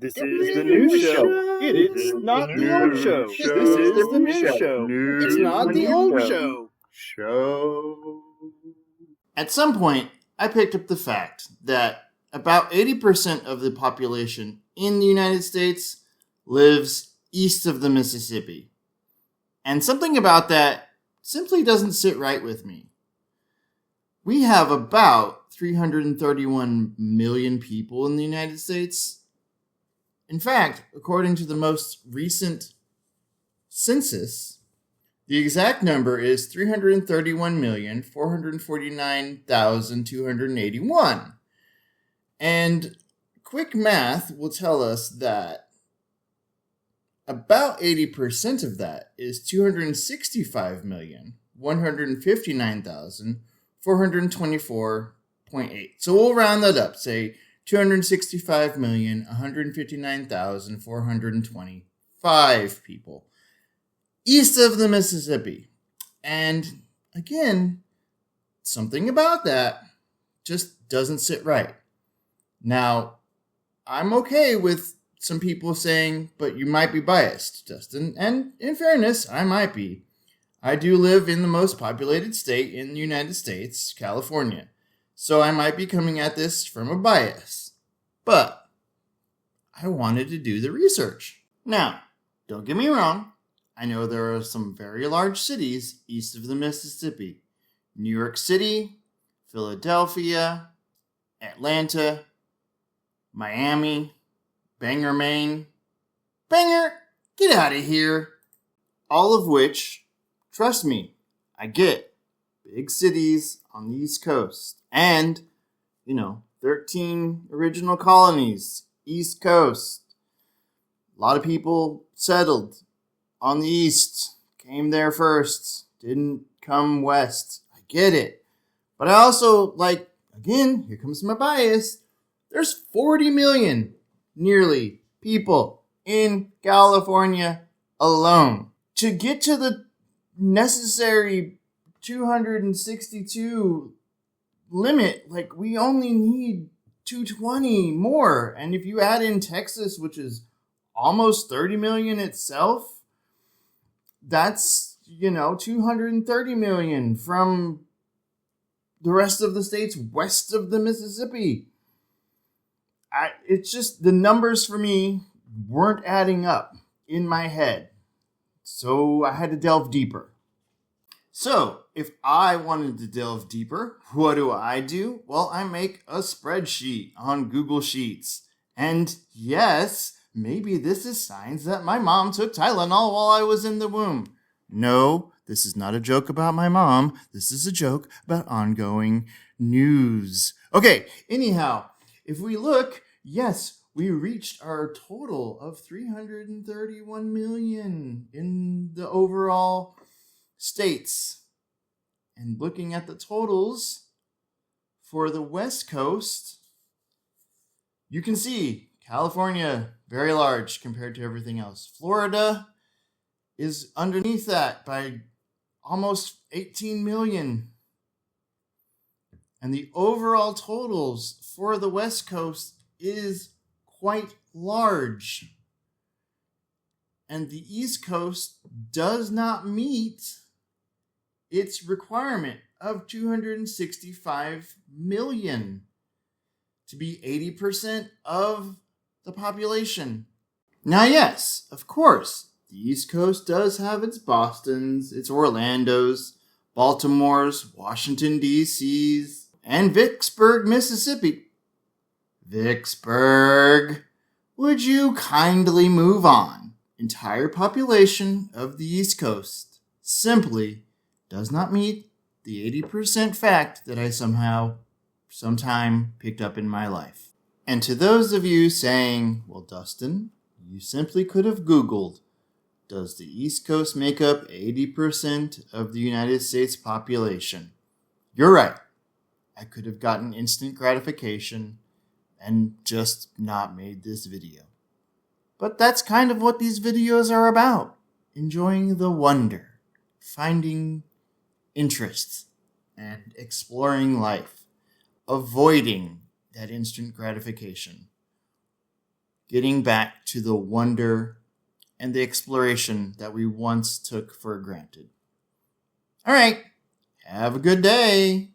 This is the new show. It's not the old show. This is the new show. It's not the old show. At some point, I picked up the fact that about 80% of the population in the United States lives east of the Mississippi. And something about that simply doesn't sit right with me. We have about 331 million people in the United States. In fact, according to the most recent census, the exact number is 331,449,281. And quick math will tell us that about 80% of that is 265,159,424.8. So we'll round that up, say 265,159,425 people east of the Mississippi. And again, something about that just doesn't sit right. Now, I'm okay with some people saying, but you might be biased, Dustin. And in fairness, I might be. I do live in the most populated state in the United States, California. So I might be coming at this from a bias. But I wanted to do the research. Now, don't get me wrong. I know there are some very large cities east of the Mississippi. New York City, Philadelphia, Atlanta, Miami, Bangor, Maine. Bangor, get out of here. All of which, trust me, I get. Big cities on the East Coast. And, 13 original colonies, East Coast. A lot of people settled on the East, came there first, didn't come West. I get it. But I also, again, here comes my bias. There's 40 million, nearly, people in California alone. To get to the necessary 262 limit, we only need 220 more. And if you add in Texas, which is almost 30 million itself, that's, 230 million from the rest of the states west of the Mississippi. It's just the numbers for me weren't adding up in my head. So I had to delve deeper. So if I wanted to delve deeper, what do? Well, I make a spreadsheet on Google Sheets. And yes, maybe this is signs that my mom took Tylenol while I was in the womb. No, this is not a joke about my mom. This is a joke about ongoing news. Okay, anyhow, if we look, yes, we reached our total of 331 million in the overall states. And looking at the totals for the West Coast, you can see California, very large compared to everything else. Florida is underneath that by almost 18 million. And the overall totals for the West Coast is quite large. And the East Coast does not meet its requirement of 265 million to be 80% of the population. Now, yes, of course, the East Coast does have its Bostons, its Orlandos, Baltimores, Washington, D.C.s, and Vicksburg, Mississippi. Vicksburg, would you kindly move on? Entire population of the East Coast simply does not meet the 80% fact that I sometime picked up in my life. And to those of you saying, well, Dustin, you simply could have Googled, does the East Coast make up 80% of the United States population? You're right. I could have gotten instant gratification and just not made this video. But that's kind of what these videos are about. Enjoying the wonder, finding interest, and exploring life. Avoiding that instant gratification. getting back to the wonder and the exploration that we once took for granted. All right, have a good day.